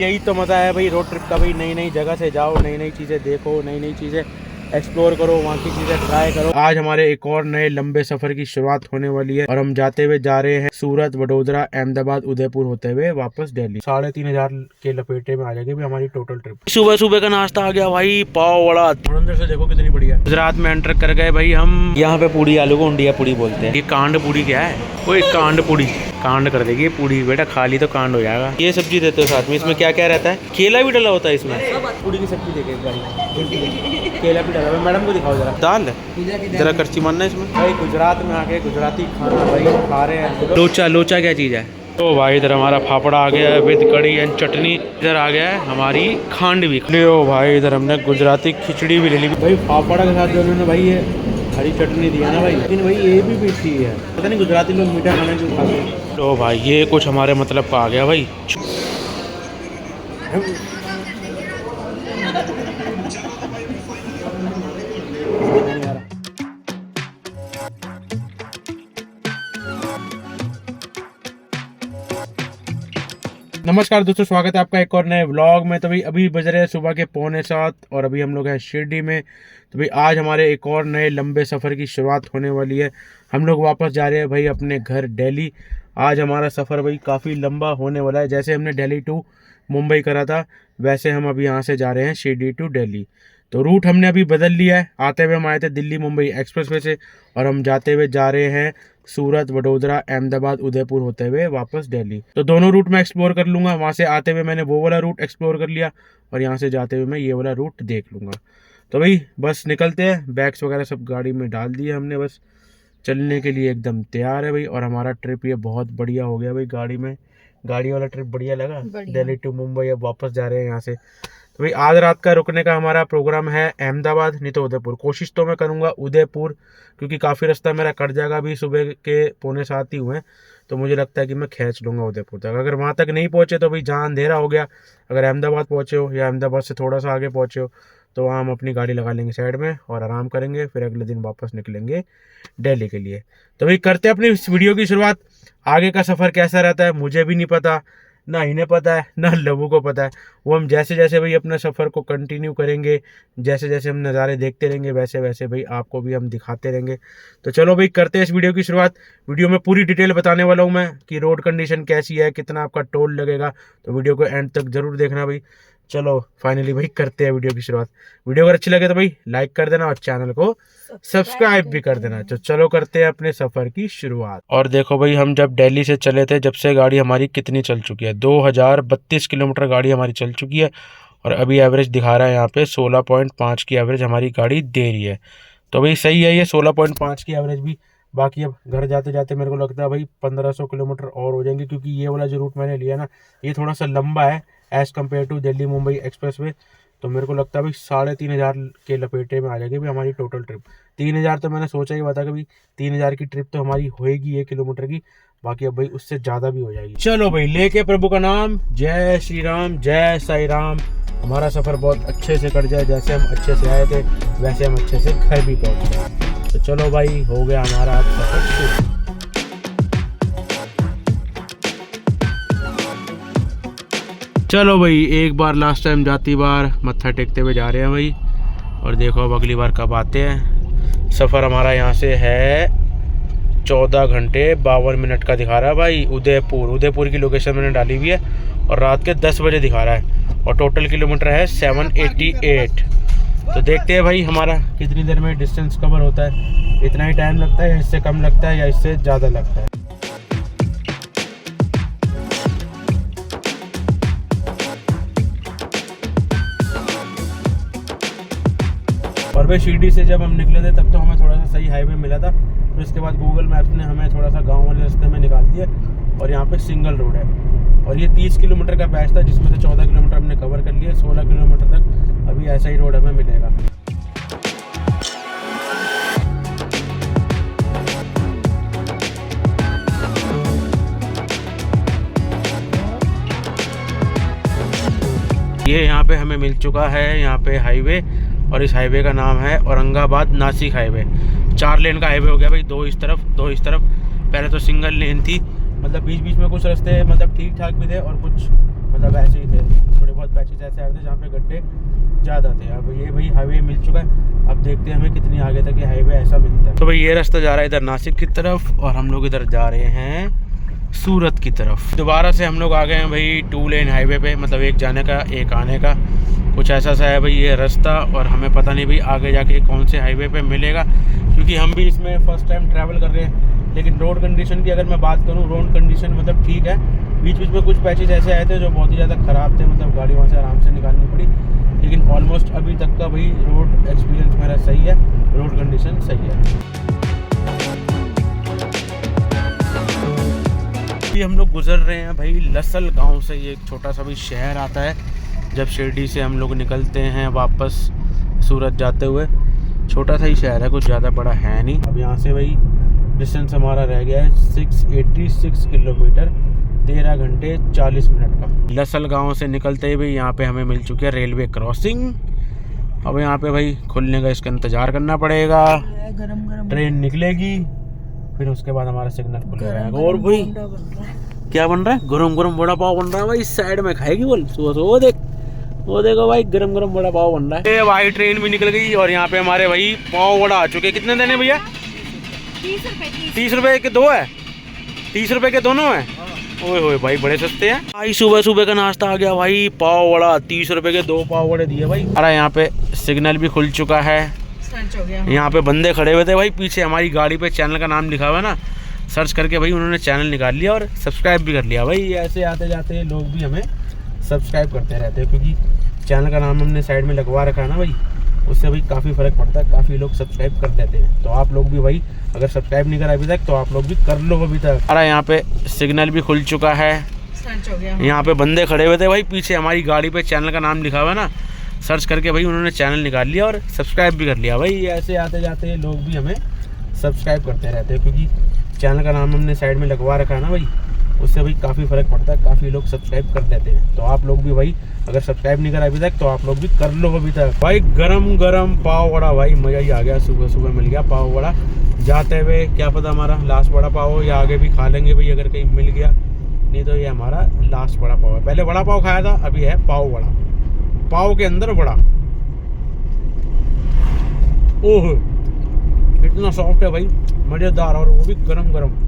यही तो मज़ा है भाई रोड ट्रिप का भाई। नई नई जगह से जाओ, नई नई चीज़ें देखो, नई नई चीज़ें एक्सप्लोर करो, वहाँ की चीज़ें ट्राई करो। आज हमारे एक और नए लंबे सफ़र की शुरुआत होने वाली है और हम जाते हुए जा रहे हैं सूरत, वडोदरा, अहमदाबाद, उदयपुर होते हुए वापस दिल्ली। 3,500 के लपेटे में आ जाएगी भी हमारी टोटल ट्रिप। सुबह सुबह का नाश्ता आ गया भाई, पाव वड़ा। अंदर से देखो कितनी बढ़िया। गुजरात में एंटर कर गए भाई हम। यहाँ पे पूड़ी आलू को उंडिया पूड़ी बोलते हैं। ये कांड पूड़ी क्या है? वो एक कांड पूड़ी, कांड कर देगी पूड़ी। बेटा खा ली तो कांड हो जाएगा। ये सब्जी देते हो साथ में, इसमें क्या क्या रहता है? केला भी डला होता है इसमें। पूड़ी की सब्जी देखे एक बार, केला भी डला है। मैडम को दिखाओ जरा। दाल जरा करची मानना इसमें। भाई गुजरात में आके गुजराती खाना भाई खा रहे हैं। लोचा, लोचा क्या चीज़ है? तो भाई इधर हमारा फाफड़ा आ गया है विद कड़ी एंड चटनी। इधर आ गया है हमारी खांडवी। लो भाई इधर हमने गुजराती खिचड़ी भी ले ली भाई। फाफड़ा के साथ जो उन्होंने भाई ये हरी चटनी दिया ना भाई, लेकिन भाई ये भी मीठी है। पता नहीं गुजराती लोग मीठा खाना क्यों खाते हैं। तो भाई ये कुछ हमारे मतलब का आ गया भाई। नमस्कार दोस्तों, स्वागत है आपका एक और नए व्लॉग में। तो भाई अभी बज रहे हैं सुबह के 6:45 और अभी हम लोग हैं शिरडी में। तो भाई आज हमारे एक और नए लंबे सफ़र की शुरुआत होने वाली है। हम लोग वापस जा रहे हैं भाई अपने घर दिल्ली। आज हमारा सफ़र भाई काफ़ी लंबा होने वाला है। जैसे हमने दिल्ली टू मुंबई करा था, वैसे हम अभी यहाँ से जा रहे हैं शिरडी टू दिल्ली। तो रूट हमने अभी बदल लिया है। आते हुए हम आए थे दिल्ली मुंबई एक्सप्रेसवे से और हम जाते हुए जा रहे हैं सूरत, वडोदरा, अहमदाबाद, उदयपुर होते हुए वापस दिल्ली। तो दोनों रूट मैं एक्सप्लोर कर लूँगा। वहाँ से आते हुए मैंने वो वाला रूट एक्सप्लोर कर लिया और यहाँ से जाते हुए मैं ये वाला रूट देख लूँगा। तो भाई बस निकलते हैं। बैग्स वगैरह सब गाड़ी में डाल दिए हमने, बस चलने के लिए एकदम तैयार है भाई। और हमारा ट्रिप ये बहुत बढ़िया हो गया भाई। गाड़ी में, गाड़ी वाला ट्रिप बढ़िया लगा। दिल्ली टू मुंबई अब वापस जा रहे हैं यहाँ से। तो भाई आज रात का रुकने का हमारा प्रोग्राम है अहमदाबाद, नहीं तो उदयपुर। कोशिश तो मैं करूँगा उदयपुर, क्योंकि काफ़ी रास्ता मेरा कट जाएगा। अभी सुबह के 6:45 ही हुए, तो मुझे लगता है कि मैं खींच लूँगा उदयपुर तक। अगर वहाँ तक नहीं पहुँचे तो भाई जहाँ अंधेरा हो गया, अगर अहमदाबाद पहुँचे हो या अहमदाबाद से थोड़ा सा आगे पहुँचे हो, तो वहाँ हम अपनी गाड़ी लगा लेंगे साइड में और आराम करेंगे। फिर अगले दिन वापस निकलेंगे दिल्ली के लिए। तो भाई करते हैं अपनी इस वीडियो की शुरुआत। आगे का सफ़र कैसा रहता है मुझे भी नहीं पता, ना इन्हें पता है, ना लोगों को पता है। वो हम जैसे जैसे भाई अपने सफ़र को कंटिन्यू करेंगे, जैसे जैसे हम नज़ारे देखते रहेंगे, वैसे वैसे भाई आपको भी हम दिखाते रहेंगे। तो चलो भाई करते हैं इस वीडियो की शुरुआत। वीडियो में पूरी डिटेल बताने वाला हूँ मैं कि रोड कंडीशन कैसी है, कितना आपका टोल लगेगा। तो वीडियो को एंड तक ज़रूर देखना भाई। चलो फाइनली भाई करते हैं वीडियो की शुरुआत। वीडियो अगर अच्छी लगे तो भाई लाइक कर देना और चैनल को सब्सक्राइब भी कर देना। तो चलो करते हैं अपने सफ़र की शुरुआत। और देखो भाई हम जब दिल्ली से चले थे, जब से गाड़ी हमारी कितनी चल चुकी है, 2032 किलोमीटर गाड़ी हमारी चल चुकी है। और अभी एवरेज दिखा रहा है यहाँ पे 16.5 की एवरेज हमारी गाड़ी दे रही है। तो भाई सही है ये 16.5 की एवरेज भी। बाकी अब घर जाते जाते मेरे को लगता है भाई 1500 किलोमीटर और हो जाएंगे, क्योंकि ये वाला जो रूट मैंने लिया ना, ये थोड़ा सा लंबा है as compare to Delhi Mumbai expressway. तो मेरे को लगता है भाई 3,500 के लपेटे में आ जाएगी भाई हमारी टोटल ट्रिप। 3,000 तो मैंने सोचा ही था कि भाई 3,000 की ट्रिप तो हमारी होएगी 1 किलोमीटर की। बाकी अब भाई उससे ज़्यादा भी हो जाएगी। चलो भाई लेके प्रभु का नाम, जय श्री राम, जय साई राम। हमारा सफ़र बहुत अच्छे से कट जाए। जैसे हम अच्छे से आए थे वैसे हम अच्छे से घर भी पहुँच गए। तो चलो भाई हो गया हमारा आज सफ़र शुरू। चलो भाई एक बार लास्ट टाइम जाती बार मत्था टेकते हुए जा रहे हैं भाई। और देखो अब अगली बार कब आते हैं। सफ़र हमारा यहाँ से है 14 घंटे 52 मिनट का दिखा रहा है भाई। उदयपुर की लोकेशन मैंने डाली हुई है और रात के 10 बजे दिखा रहा है। और टोटल किलोमीटर है 788। तो देखते हैं भाई हमारा कितनी देर में डिस्टेंस कवर होता है। इतना ही टाइम लगता है या इससे कम लगता है या इससे ज़्यादा लगता है। और भाई शिरडी से जब हम निकले थे तब तो हमें थोड़ा सा सही हाईवे मिला था। फिर उसके बाद गूगल मैप्स ने हमें थोड़ा सा गांव वाले रास्ते में निकाल दिया और यहाँ पे सिंगल रोड है। और ये 30 किलोमीटर का बैच था, जिसमें से 14 किलोमीटर हमने कवर कर लिया। 16 किलोमीटर तक अभी ऐसा ही रोड हमें मिलेगा। ये यहाँ पे हमें मिल चुका है यहाँ पे हाईवे, और इस हाईवे का नाम है औरंगाबाद नासिक हाईवे। 4 लेन का हाईवे हो गया भाई, 2 इस तरफ 2 इस तरफ। पहले तो सिंगल लेन थी, मतलब बीच बीच में कुछ रास्ते मतलब ठीक ठाक भी थे और कुछ मतलब ऐसे ही थे, थोड़े बहुत पैचेस ऐसे आ रहे थे जहाँ पे गड्ढे ज़्यादा थे। अब ये भाई हाईवे मिल चुका है, अब देखते हैं हमें कितनी आगे तक ये हाईवे ऐसा मिलता है। तो भाई ये रास्ता जा रहा है इधर नासिक की तरफ और हम लोग इधर जा रहे हैं सूरत की तरफ। दोबारा से हम लोग आ गए हैं भाई 2 लेन हाईवे पे, मतलब एक जाने का एक आने का, कुछ ऐसा सा है भाई ये रास्ता। और हमें पता नहीं भाई आगे जाके कौन से हाईवे पे मिलेगा, क्योंकि हम भी इसमें फर्स्ट टाइम ट्रैवल कर रहे हैं। लेकिन रोड कंडीशन की अगर मैं बात करूँ, रोड कंडीशन मतलब ठीक है। बीच बीच में कुछ पैचेस ऐसे आए थे जो बहुत ही ज़्यादा ख़राब थे, मतलब गाड़ी वहाँ से आराम से निकालनी पड़ी। लेकिन ऑलमोस्ट अभी तक का भाई रोड एक्सपीरियंस मेरा सही है, रोड कंडीशन सही है। अभी हम लोग गुजर रहे हैं भाई लसल गांव से। ये एक छोटा सा भी शहर आता है जब शिरडी से हम लोग निकलते हैं वापस सूरत जाते हुए। छोटा सा ही शहर है, कुछ ज़्यादा बड़ा है नहीं। अब यहाँ से भाई डिस्टेंस हमारा रह गया है 686 किलोमीटर, 13 घंटे 40 मिनट का। लसल गांव से निकलते हुए यहाँ पे हमें मिल चुकी है रेलवे क्रॉसिंग। अब यहाँ पे भाई खुलने का इसका इंतज़ार करना पड़ेगा, ट्रेन निकलेगी, फिर उसके बाद हमारा सिग्नल खुलेगा। और भाई क्या बन रहा है? गरम गरम वड़ा पाव बन रहा है भाई, इस साइड में खाएगी बोल सुबह से। वो देखो भाई गरम गरम वड़ा पाव बन रहा है। ये भाई ट्रेन भी निकल गई और यहाँ पे हमारे भाई पाव वड़ा आ चुके। कितने देने भैया? 30 रुपए के 2 है, 30 रुपए के दोनों है। ओए होए भाई बड़े सस्ते हैं भाई। सुबह सुबह का नाश्ता आ गया भाई, पाव वड़ा 30 रुपए के 2 पाव वड़े दिए भाई। अरे यहाँ पे सिग्नल भी खुल चुका है, यहाँ पे बंदे खड़े हुए थे भाई पीछे। हमारी गाड़ी पे चैनल का नाम लिखा हुआ है ना, सर्च करके भाई उन्होंने चैनल निकाल लिया और सब्सक्राइब भी कर लिया भाई। ऐसे आते जाते लोग भी हमें सब्सक्राइब करते रहते हैं, क्योंकि चैनल का नाम हमने साइड में लगवा रखा है ना भाई, उससे भाई काफ़ी फ़र्क पड़ता है, काफ़ी लोग सब्सक्राइब कर लेते हैं। तो आप लोग भी भाई अगर सब्सक्राइब नहीं करा अभी तक तो आप लोग भी कर लो अभी तक। अरे यहाँ पे सिग्नल भी खुल चुका है, यहाँ पे बंदे खड़े हुए थे भाई पीछे। हमारी गाड़ी पे चैनल का नाम लिखा हुआ है ना, सर्च करके भाई उन्होंने चैनल निकाल लिया और सब्सक्राइब भी कर लिया भाई। ऐसे आते जाते लोग भी हमें सब्सक्राइब करते रहते हैं, क्योंकि चैनल का नाम हमने साइड में लगवा रखा है ना भाई, उससे भाई काफ़ी फ़र्क पड़ता है, काफ़ी लोग सब्सक्राइब कर लेते हैं। तो आप लोग भी भाई अगर सब्सक्राइब नहीं करा अभी तक तो आप लोग भी कर लो अभी तक भाई। गरम गरम पाव वड़ा भाई, मज़ा ही आ गया। सुबह सुबह मिल गया पाव वड़ा। जाते हुए क्या पता हमारा लास्ट वड़ा पाव हो, या आगे भी खा लेंगे भाई अगर कहीं मिल गया, नहीं तो ये हमारा लास्ट वड़ा पाव है। पहले वड़ा पाव खाया था, अभी है पाव वड़ा, पाव के अंदर वड़ा। ओह इतना सॉफ्ट है भाई, मज़ेदार, और वो भी गरम गरम।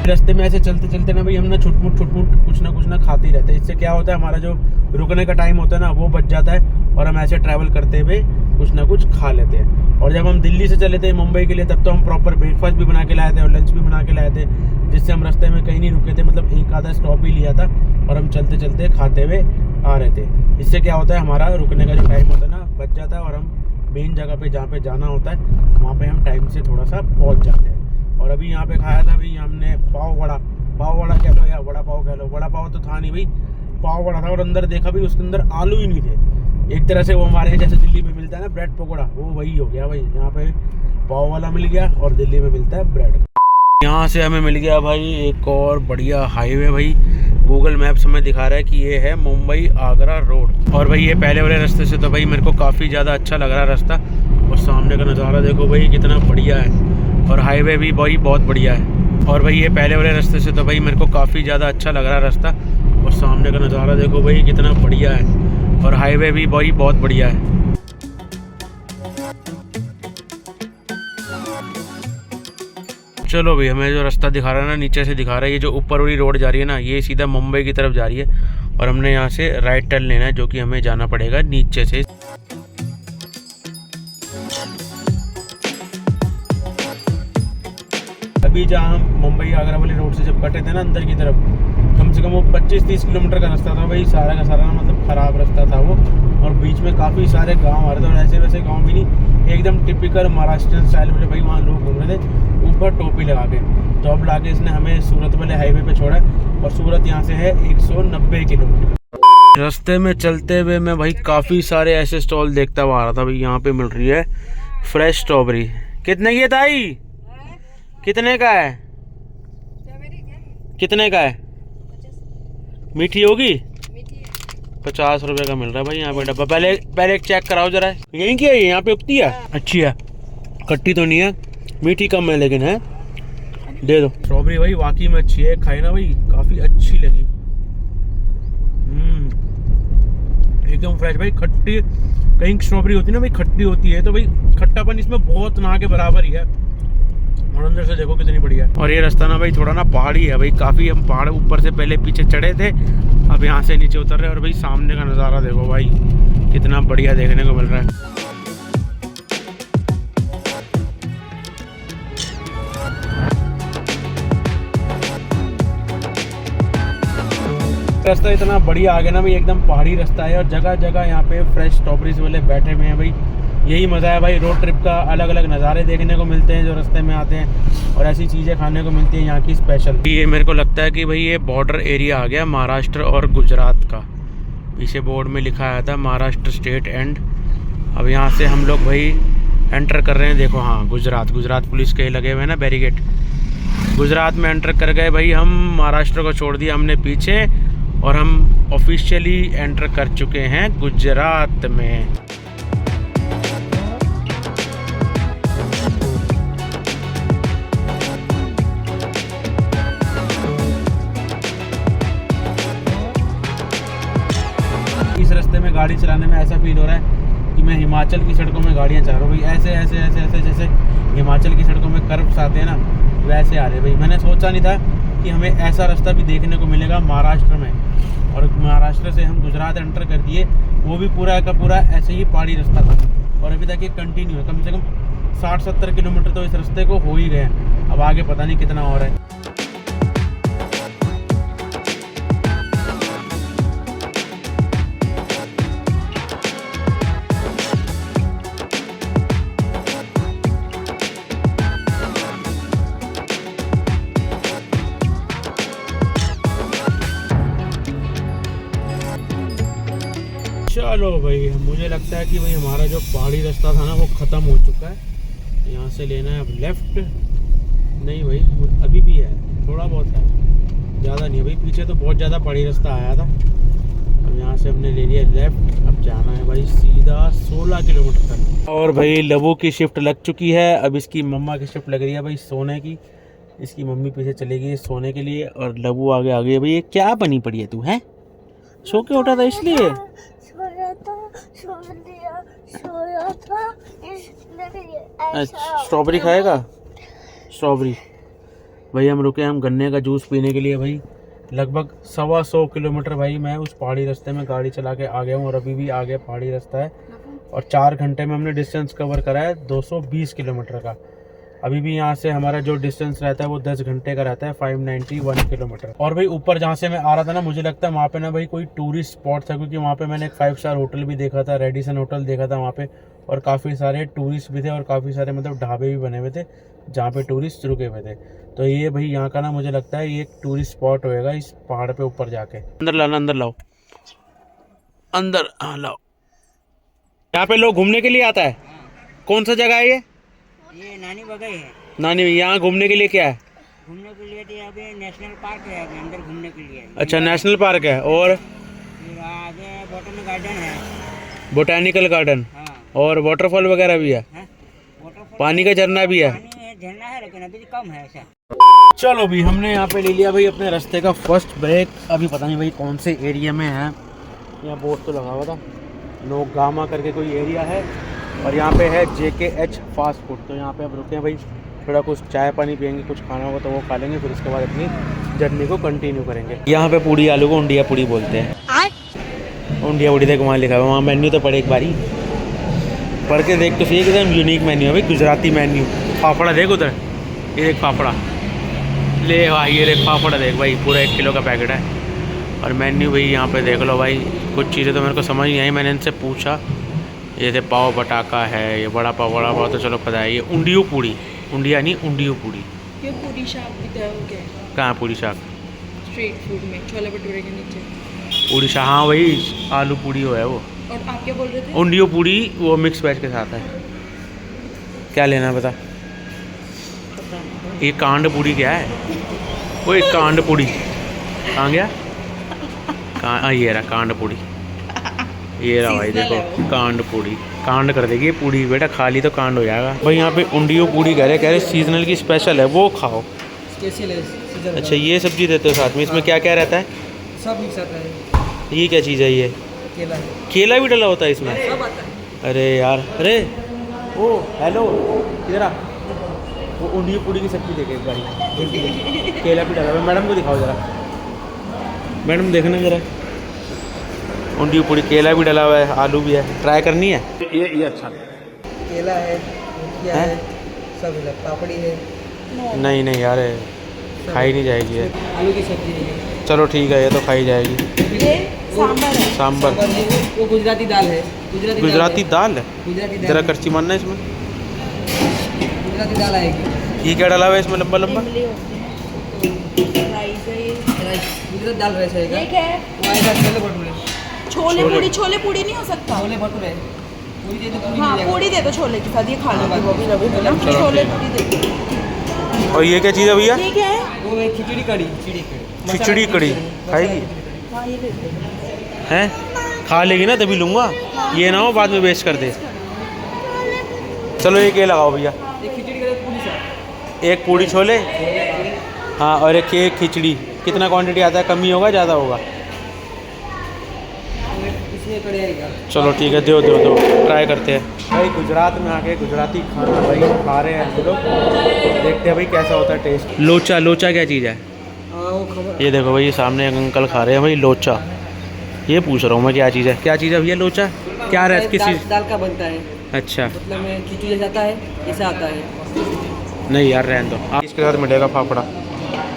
रास्ते में ऐसे चलते चलते ना भाई हम ना छुटमुट कुछ ना खाते ही रहते हैं। इससे क्या होता है, हमारा जो रुकने का टाइम होता है ना वो बच जाता है, और हम ऐसे ट्रैवल करते हुए कुछ ना कुछ खा लेते हैं। और जब हम दिल्ली से चले थे मुंबई के लिए, तब तो हम प्रॉपर ब्रेकफास्ट भी बना के लाए थे और लंच भी बना के लाए थे, जिससे हम रास्ते में कहीं नहीं रुके थे, मतलब एक आधा स्टॉप ही लिया था और हम चलते चलते खाते हुए आ रहे थे। इससे क्या होता है, हमारा रुकने का जो टाइम होता है ना बच जाता है, और हम मेन जगह पे जहाँ पे जाना होता है वहाँ पे हम टाइम से थोड़ा सा पहुँच जाते हैं। और अभी यहाँ पे खाया था भाई हमने पाव वड़ा कह लो या वड़ा पाव कह लो। वड़ा पाव तो था नहीं भाई, पाव वड़ा था, और अंदर देखा भाई उसके अंदर आलू ही नहीं थे। एक तरह से वो हमारे जैसे दिल्ली में मिलता है ना ब्रेड पकौड़ा, वो वही हो गया भाई। यहाँ पे पाव वाला मिल गया और दिल्ली में मिलता है ब्रेड। यहाँ से हमें मिल गया भाई एक और बढ़िया हाईवे भाई। गूगल मैप्स हमें दिखा रहा है कि ये है मुंबई आगरा रोड। और भाई ये पहले वाले रास्ते से तो भाई मेरे को काफ़ी ज़्यादा अच्छा लग रहा है रास्ता, और सामने का नज़ारा देखो भाई कितना बढ़िया है, और हाईवे भी भाई बहुत बढ़िया है। और भाई ये पहले वाले रास्ते से तो भाई मेरे को काफ़ी ज़्यादा अच्छा लग रहा है रास्ता, और सामने का नज़ारा देखो भाई कितना बढ़िया है, और हाईवे भी भाई बहुत बढ़िया है। चलो भाई हमें जो रास्ता दिखा रहा है ना, नीचे से दिखा रहा है, ये जो ऊपर वाली रोड जा रही है ना, ये सीधा मुंबई की तरफ जा रही है, और हमने यहाँ से राइट टर्न लेना है, जो कि हमें जाना पड़ेगा नीचे से। अभी जहाँ हम मुंबई आगरा वाली रोड से जब कटे थे ना अंदर की तरफ, कम से कम वो 25-30 किलोमीटर का रास्ता था भाई, सारा का सारा ना मतलब ख़राब रास्ता था वो, और बीच में काफ़ी सारे गांव आ रहे थे, और ऐसे वैसे गांव भी नहीं, एकदम टिपिकल महाराष्ट्र स्टाइल में भाई वहाँ लोग घूम रहे थे ऊपर टोपी लगा के। तो अब लाके इसने हमें सूरत वाले हाईवे पे छोड़ा, और सूरत यहाँ से है 190 किलोमीटर। रास्ते में चलते हुए मैं भाई काफ़ी सारे ऐसे स्टॉल देखता हुआ आ रहा था भाई। यहाँ पे मिल रही है फ्रेश स्ट्रॉबेरी। कितने की है ताई? कितने का है? कितने का है? मीठी होगी? 50 रुपए का मिल रहा है भाई यहाँ पे डब्बा। पहले एक चेक कराओ जरा। यहीं की है? यहाँ पे उगती है? अच्छी है, खट्टी तो नहीं है, मीठी कम है लेकिन है। दे दो। स्ट्रॉबेरी भाई वाकई में अच्छी है, खाई ना भाई, काफ़ी अच्छी लगी। एकदम फ्रेश भाई। खट्टी, कहीं स्ट्रॉबेरी होती है ना भाई खट्टी होती है, तो भाई खट्टापन इसमें बहुत ना के बराबर ही है। और अंदर से देखो कितनी बढ़िया है। और ये रास्ता ना भाई थोड़ा ना पहाड़ी है भाई, काफ़ी हम पहाड़ ऊपर से पहले पीछे चढ़े थे, अब यहाँ से नीचे उतर रहे हैं। और भाई सामने का नज़ारा देखो भाई, कितना बढ़िया देखने को मिल रहा है। रास्ता इतना बढ़िया आ गया ना भाई, एकदम पहाड़ी रास्ता है और जगह जगह यहाँ पे फ्रेश स्ट्रॉबेरीज वाले बैठे हुए हैं भाई। यही मज़ा है भाई रोड ट्रिप का, अलग अलग नज़ारे देखने को मिलते हैं जो रास्ते में आते हैं, और ऐसी चीज़ें खाने को मिलती हैं यहाँ की स्पेशल। ये मेरे को लगता है कि भाई ये बॉर्डर एरिया आ गया महाराष्ट्र और गुजरात का। पीछे बोर्ड में लिखा आया था महाराष्ट्र स्टेट एंड। अब यहाँ से हम लोग भाई एंटर कर रहे हैं। देखो हाँ, गुजरात पुलिस के लगे हुए हैं ना बैरिकेड। गुजरात में एंटर कर गए भाई हम, महाराष्ट्र को छोड़ दिया हमने पीछे, और हम ऑफिशियली एंटर कर चुके हैं गुजरात में। इस रास्ते में गाड़ी चलाने में ऐसा फील हो रहा है कि मैं हिमाचल की सड़कों में गाड़ियां चला रहा हूँ भाई। ऐसे ऐसे ऐसे ऐसे जैसे हिमाचल की सड़कों में कर्व्स आते हैं ना, वैसे आ रहे भाई। मैंने सोचा नहीं था कि हमें ऐसा रास्ता भी देखने को मिलेगा महाराष्ट्र में। और महाराष्ट्र से हम गुजरात एंटर कर दिए, वो भी पूरा का पूरा ऐसे ही पहाड़ी रास्ता था, और अभी तक ये कंटिन्यू है। कम से कम 60-70 किलोमीटर तो इस रास्ते को हो ही गए हैं, अब आगे पता नहीं कितना और है। चलो भाई, मुझे लगता है कि भाई हमारा जो पहाड़ी रास्ता था ना वो ख़त्म हो चुका है। यहाँ से लेना है अब लेफ़्ट। नहीं भाई, अभी भी है, थोड़ा बहुत है, ज़्यादा नहीं है भाई। पीछे तो बहुत ज़्यादा पहाड़ी रास्ता आया था। अब यहाँ से हमने ले लिया लेफ़्ट। अब जाना है भाई सीधा 16 किलोमीटर तक। और भाई लबू की शिफ्ट लग चुकी है, अब इसकी मम्मा की शिफ्ट लग रही है भाई सोने की। इसकी मम्मी पीछे चली गई सोने के लिए, और लबू आगे आ गई है भाई। ये क्या बनी पड़ी है तू, है सो के उठा था इसलिए? स्ट्रॉबेरी खाएगा? स्ट्रॉबेरी भाई हम रुके, हम गन्ने का जूस पीने के लिए भाई। लगभग 125 किलोमीटर भाई मैं उस पहाड़ी रास्ते में गाड़ी चला के आ गया हूँ, और अभी भी आगे पहाड़ी रास्ता है। और 4 घंटे में हमने डिस्टेंस कवर करा है 220 किलोमीटर का। अभी भी यहाँ से हमारा जो डिस्टेंस रहता है वो 10 घंटे का रहता है, 591 किलोमीटर। और भाई ऊपर जहाँ से मैं आ रहा था ना, मुझे लगता है वहाँ पे ना भाई कोई टूरिस्ट स्पॉट था, क्योंकि वहाँ पे मैंने एक 5 स्टार होटल भी देखा था, रेडिसन होटल देखा था वहाँ पे, और काफ़ी सारे टूरिस्ट भी थे, और काफ़ी सारे मतलब ढाबे भी बने हुए थे जहाँ पे टूरिस्ट रुके हुए थे। तो ये भाई यहाँ का ना मुझे लगता है ये एक टूरिस्ट स्पॉट होएगा इस पहाड़ पे ऊपर जाके। अंदर लाना, अंदर लाओ, अंदर हाँ लाओ। यहाँ पे लोग घूमने के लिए आता है। कौन सा जगह है ये नानी बगई है। नानी, यहाँ घूमने के लिए क्या है? घूमने के लिए तो अभी नेशनल पार्क है, अभी अंदर घूमने के लिए। अच्छा नेशनल पार्क है, और फिर आगे बोटैनिकल गार्डन है। बोटैनिकल गार्डन, हाँ। और वाटरफॉल वगैरह भी है, पानी का झरना भी है। झरना है लेकिन अभी कम है ऐसा। चलो भी हमने यहाँ पे ले लिया भाई अपने रास्ते का फर्स्ट ब्रेक। अभी पता नहीं भाई कौन से एरिया में है, यहाँ बोर्ड तो लगा हुआ था नोगामा करके कोई एरिया है, और यहाँ पे है JKH फास्ट फूड। तो यहाँ पे अब रुके हैं भाई, थोड़ा कुछ चाय पानी पियेंगे, कुछ खाना होगा तो वो खा लेंगे, फिर उसके बाद अपनी जर्नी को कंटिन्यू करेंगे। यहाँ पे पूड़ी आलू को उंडिया पूड़ी बोलते हैं। उंडिया पूड़ी देख वहाँ लिखा है, वहाँ मेन्यू तो पढ़े एक बारी, पढ़ के देख तो सही, एकदम यूनिक मेन्यू है भाई, गुजराती मेन्यू। फाफड़ा देख उधर, ये देख फाफड़ा, ले भाई ये देख फाफड़ा देख भाई, पूरा 1 किलो का पैकेट है। और मेन्यू भाई यहाँ पे देख लो भाई, कुछ चीज़ें तो मेरे को समझ नहीं आई, मैंने इनसे पूछा। ये थे पाव बटाका है, ये बड़ा पाव तो चलो पता है, ये उंडियो पूड़ी, उंडिया नहीं उंडियो पूड़ी। ये पूरी शाक भी दोगे? कहाँ पूड़ी शाक? स्ट्रीट फूड में छोले भटूरे के नीचे पूड़ी शाक, हाँ वही आलू पूड़ी हो है वो। और आप क्या बोल रहे थे? उंडियो पूड़ी वो मिक्स वेज के साथ है। क्या लेना है बता? ये कांड पूड़ी क्या है? वो एक कांड पूड़ी कहाँ गया? कहाँ, ये रहा कांड पूड़ी, ये रहा भाई देखो कांड पूड़ी। कांड कर देगी ये पूड़ी बेटा, खा ली तो कांड हो जाएगा भाई। यहाँ पे उंडियो पूड़ी कह रहे सीजनल की स्पेशल है, वो खाओ। स्पेशल है सीजन अच्छा, ये सब्जी देते हो साथ में, इसमें क्या क्या रहता है? सब मिक्स आता है। ये क्या चीज़ है ये? केला है, केला भी डला होता है इसमें? सब आता है। अरे यार, अरे ओ हेलो, इधर आ। वो ऊंधी पूड़ी की सब्जी देखे एक बारी, केला भी डला हुआ है। मैडम को दिखाओ ज़रा, मैडम देखना ज़रा, ऊंधी पूड़ी, केला भी डला हुआ है, आलू भी है, ट्राई करनी है? ये अच्छा केला है, मुखिया हैं? है, सब है, पापड़ी है, नहीं नहीं यार, खाई नहीं जाएगी ये। आलू की सब्जी है। चलो ठीक है, ये तो खाई जाएगी। ये सांभर है। सांभर, सांभर है, वो गुजराती दाल है। गुजराती दाल है। गुजराती दाल ज़रा है। करची मारना है इसमें। गुजराती दाल आएगी। ये क्या डला हुआ है इसमें लंबा लंबा? गुजराती दाल राइस आएगा। ये क्या है? वो आएगा छोले भटूरे। छोले पूड़ी नहीं हो सकता? छोले भटूरे पूरी दे दो, पूरी हाँ, मिल जाएगा। पूड़ी दे दो छोले के साथ, ये खा लो वो भी रवि बोला। चलो, छोले ठीक है। पूड़ी दे दो। और ये क्या चीज़ है भैया? ये क्या है? वो है खिचड़ी कड़ी। खिचड़ी कड़ी खाएगी? हाँ, ये दे दो। हैं? खा लेगी ना तभी लूँगा, ये ना हो बाद में वेस्ट कर दे। चलो एक ये लगाओ भैया, एक खिचड़ी कड़ी पूरी साथ। एक पूड़ी छोले, हाँ, और एक केक खिचड़ी। कितना क्वांटिटी आता है, कम ही होगा ज़्यादा होगा? इसमें कड़ी आएगा। चलो ठीक है, दो दो दो, ट्राई करते हैं भाई। गुजरात में आके गुजराती खाना भाई खा रहे हैं हम लोग, देखते हैं भाई कैसा होता है टेस्ट। लोचा, लोचा क्या चीज़ है? वो खबर ये देखो भाई, ये सामने एक अंकल खा रहे हैं भाई लोचा। ये पूछ रहा हूँ मैं क्या चीज़ है, क्या चीज़ है भैया लोचा? क्या रहता है, किस चीज़? दाल का बनता है, अच्छा, मतलब में खिचड़ी जैसा आता है, ऐसा आता है। नहीं यार रहने दो। आप इसके साथ मिलेगा फाफड़ा,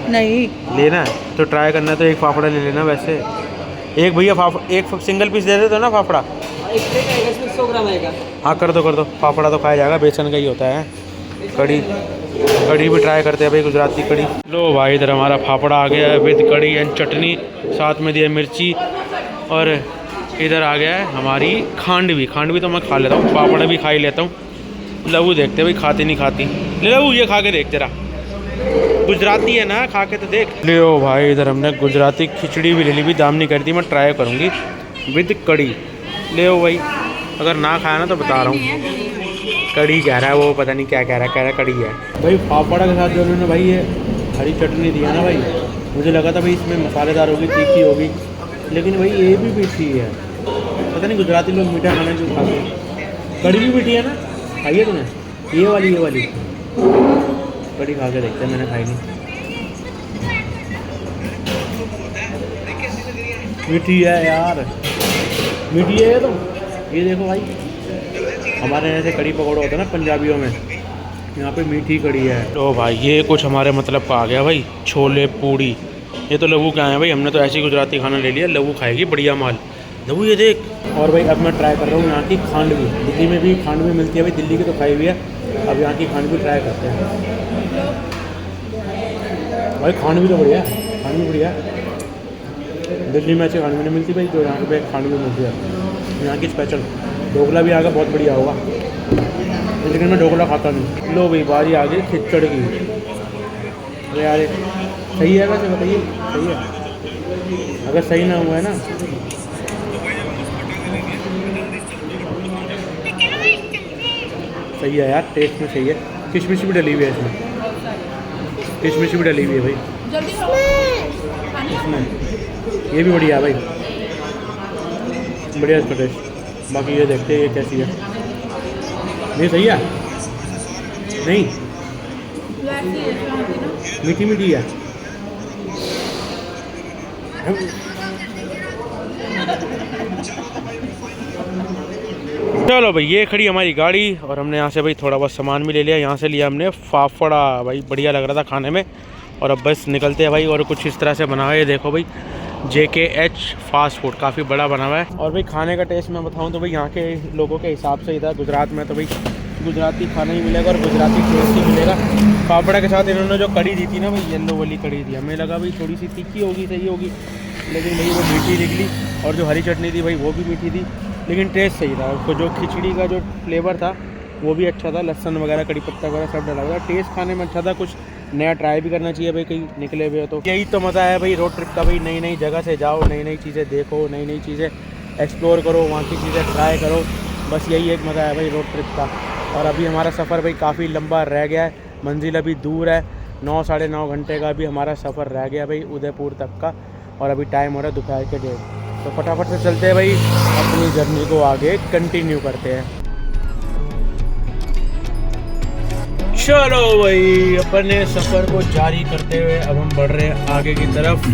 नहीं, लेना है तो ट्राई करना है तो एक फाफड़ा ले लेना। वैसे एक भैया एक सिंगल पीस दे देते हो ना फाफड़ा? एक प्लेट आएगा, इसमें 100 ग्राम आएगा। हाँ कर दो, फाफड़ा तो खाया जाएगा, बेसन का ही होता है। कड़ी, कड़ी भी ट्राई करते हैं भाई, गुजराती कड़ी। लो भाई, इधर हमारा फाफड़ा आ गया है विद कड़ी एंड चटनी, साथ में दिया मिर्ची, और इधर आ गया है हमारी खांडवी। खांडवी तो मैं खा लेता हूँ, फाफड़ा भी खा ही लेता हूँ। लहू देखते भाई खाती नहीं खाती। ले लहू, ये खा के देख जरा, गुजराती है ना, खा के तो देख। ले ओ भाई, इधर हमने गुजराती खिचड़ी भी ले ली, भी दाम नहीं करती, मैं ट्राई करूँगी विद कड़ी। ले ओ भाई, अगर ना खाया ना तो बता रहा हूँ, कड़ी कह रहा है वो, पता नहीं क्या कह रहा है कड़ी है भाई। फाफड़ा के साथ जो उन्होंने भाई ये हरी चटनी दी है ना भाई, मुझे लगा था भाई इसमें मसालेदार होगी, तीखी होगी, लेकिन भाई ये भी मीठी है। पता नहीं गुजराती लोग मीठा खाना क्यों खाते हैं। कड़ी भी मीठी है ना, खाइए तुमने ये वाली कड़ी खा के देखते हैं, मैंने खाई नहीं। मीठी है यार, मीठी है ये तो। ये देखो भाई, हमारे यहाँ से कड़ी पकौड़ा होता है ना पंजाबियों में, यहाँ पे मीठी कड़ी है। तो भाई ये कुछ हमारे मतलब का आ गया भाई, छोले पूड़ी। ये तो लहू क्या है भाई, हमने तो ऐसी गुजराती खाना ले लिया, लहू खाएगी बढ़िया माल। लहू ये देख। और भाई अब मैं ट्राई कर रहा हूँ यहाँ की खांडवी। दिल्ली में भी खांडवी मिलती है भाई, दिल्ली की तो खाई हुई है, अब यहाँ की खांडवी ट्राई करते हैं भाई। खांडवी तो बढ़िया है, खांडवी बढ़िया है। दिल्ली में ऐसी खांडवी नहीं मिलती भाई, तो यहाँ पे खांडवी मिलती है, यहाँ की स्पेशल। ढोकला भी आगे बहुत बढ़िया होगा, लेकिन मैं ढोकला खाता नहीं। लो भाई, बारी आ गई खिचड़ की। अरे यार सही है वैसे, बताइए सही है? अगर सही ना हुआ है ना, सही है यार, टेस्ट में सही है। किशमिश भी डली हुई है इसमें, किशमिश भी डली हुई है भाई जल्दी इसमें। ये भी बढ़िया है भाई, बढ़िया इसका टेस्ट। बाकी ये देखते हैं ये कैसी है। नहीं सही है, नहीं मीठी मीठी है। चलो भाई, ये खड़ी हमारी गाड़ी, और हमने यहाँ से भाई थोड़ा बहुत सामान भी ले लिया। यहाँ से लिया हमने फाफड़ा भाई, बढ़िया लग रहा था खाने में। और अब बस निकलते हैं भाई। और कुछ इस तरह से बना हुआ है, ये देखो भाई, JKH फास्ट फूड, काफ़ी बड़ा बना हुआ है। और भाई खाने का टेस्ट मैं बताऊँ तो भाई यहाँ के लोगों के हिसाब से ही था। गुजरात में तो भाई गुजराती खाना ही मिलेगा और गुजराती टेस्ट ही मिलेगा। पापड़ा के साथ इन्होंने जो कड़ी दी थी ना भाई, येलो वाली कड़ी दी, हमें लगा भाई थोड़ी सी तीखी होगी, सही होगी, लेकिन भाई वो मीठी निकली। और जो हरी चटनी थी भाई वो भी मीठी थी, लेकिन टेस्ट सही था। उसको जो खिचड़ी का जो फ्लेवर था वो भी अच्छा था, लहसुन वगैरह कड़ी पत्ता वगैरह सब डाला हुआ था। टेस्ट खाने में अच्छा था। कुछ नया ट्राई भी करना चाहिए भाई, कहीं निकले हुए हो तो। यही तो मज़ा है भाई रोड ट्रिप का भाई, नई नई जगह से जाओ, नई नई चीज़ें देखो, नई नई चीज़ें एक्सप्लोर करो, वहाँ की चीज़ें ट्राई करो। बस यही एक मज़ा है भाई रोड ट्रिप का। और अभी हमारा सफ़र भाई काफ़ी लंबा रह गया है, मंजिल अभी दूर है, 9 साढ़े 9 घंटे का भी हमारा सफ़र रह गया भाई उदयपुर तक का। और अभी टाइम हो रहा है दोपहर के 1:30। तो फटाफट से चलते हैं भाई, अपनी जर्नी को आगे कंटिन्यू करते हैं। चलो भाई, अपने सफ़र को जारी करते हुए अब हम बढ़ रहे हैं आगे की तरफ।